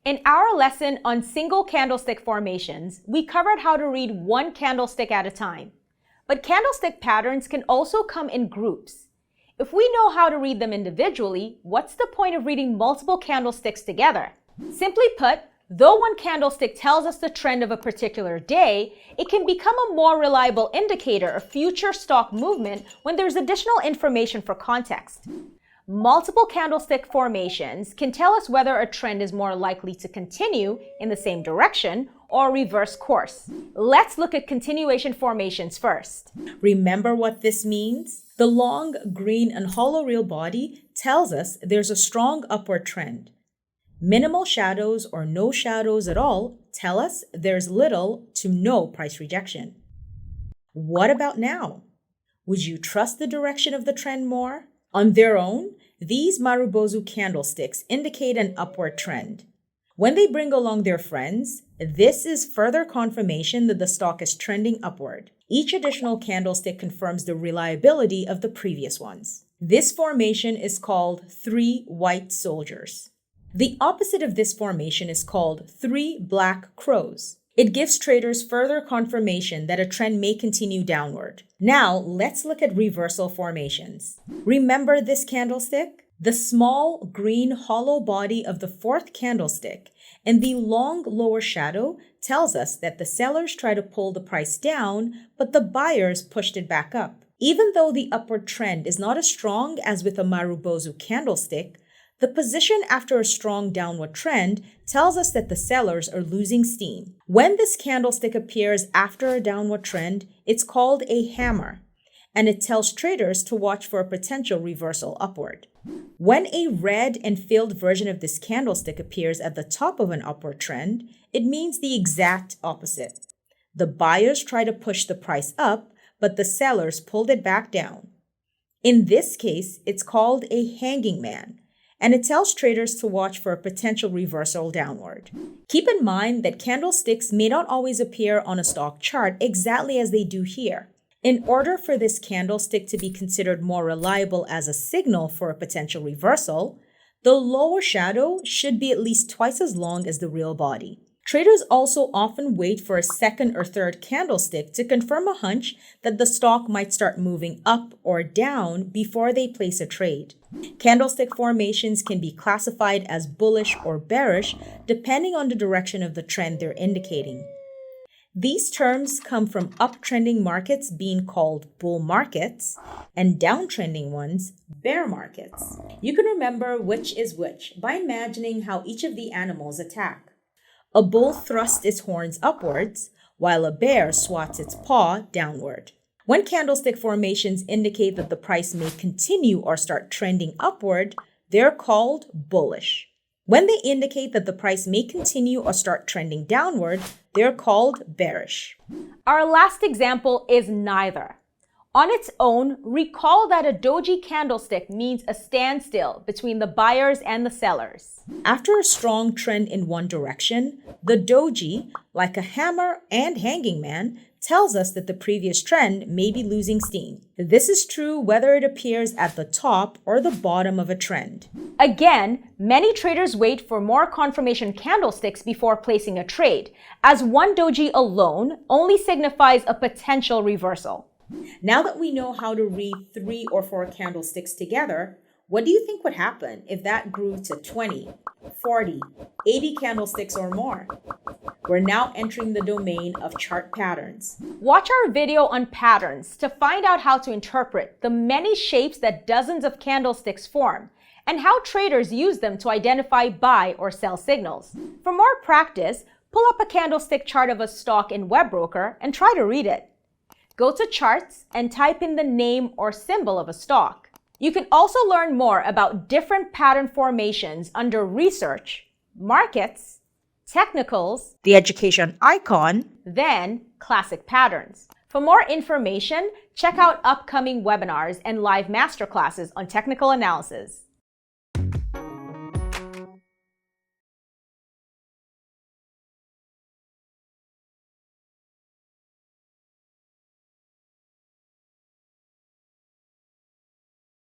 In our lesson on single candlestick formations, we covered how to read one candlestick at a time. But candlestick patterns can also come in groups. If we know how to read them individually, what's the point of reading multiple candlesticks together? Simply put, though one candlestick tells us the trend of a particular day, it can become a more reliable indicator of future stock movement when there's additional information for context. Multiple candlestick formations can tell us whether a trend is more likely to continue in the same direction or reverse course. Let's look at continuation formations first. Remember what this means? The long, green, and hollow real body tells us there's a strong upward trend. Minimal shadows or no shadows at all tell us there's little to no price rejection. What about now? Would you trust the direction of the trend more? On their own, these Marubozu candlesticks indicate an upward trend. When they bring along their friends, this is further confirmation that the stock is trending upward. Each additional candlestick confirms the reliability of the previous ones. This formation is called 3 white soldiers. The opposite of this formation is called 3 black crows. It gives traders further confirmation that a trend may continue downward. Now, let's look at reversal formations. Remember this candlestick? The small, green, hollow body of the 4th candlestick and the long lower shadow tells us that the sellers try to pull the price down, but the buyers pushed it back up. Even though the upward trend is not as strong as with a Marubozu candlestick, the position after a strong downward trend tells us that the sellers are losing steam. When this candlestick appears after a downward trend, it's called a hammer, and it tells traders to watch for a potential reversal upward. When a red and filled version of this candlestick appears at the top of an upward trend, it means the exact opposite. The buyers try to push the price up, but the sellers pulled it back down. In this case, it's called a hanging man, and it tells traders to watch for a potential reversal downward. Keep in mind that candlesticks may not always appear on a stock chart exactly as they do here. In order for this candlestick to be considered more reliable as a signal for a potential reversal, the lower shadow should be at least twice as long as the real body. Traders also often wait for a second or third candlestick to confirm a hunch that the stock might start moving up or down before they place a trade. Candlestick formations can be classified as bullish or bearish depending on the direction of the trend they're indicating. These terms come from uptrending markets being called bull markets and downtrending ones bear markets. You can remember which is which by imagining how each of the animals attack. A bull thrusts its horns upwards, while a bear swats its paw downward. When candlestick formations indicate that the price may continue or start trending upward, they're called bullish. When they indicate that the price may continue or start trending downward, they're called bearish. Our last example is neither. On its own, recall that a doji candlestick means a standstill between the buyers and the sellers. After a strong trend in one direction, the doji, like a hammer and hanging man, tells us that the previous trend may be losing steam. This is true whether it appears at the top or the bottom of a trend. Again, many traders wait for more confirmation candlesticks before placing a trade, as one doji alone only signifies a potential reversal. Now that we know how to read 3 or 4 candlesticks together, what do you think would happen if that grew to 20, 40, 80 candlesticks or more? We're now entering the domain of chart patterns. Watch our video on patterns to find out how to interpret the many shapes that dozens of candlesticks form and how traders use them to identify buy or sell signals. For more practice, pull up a candlestick chart of a stock in WebBroker and try to read it. Go to Charts and type in the name or symbol of a stock. You can also learn more about different pattern formations under Research, Markets, Technicals, The education icon, then Classic Patterns. For more information, check out upcoming webinars and live masterclasses on technical analysis.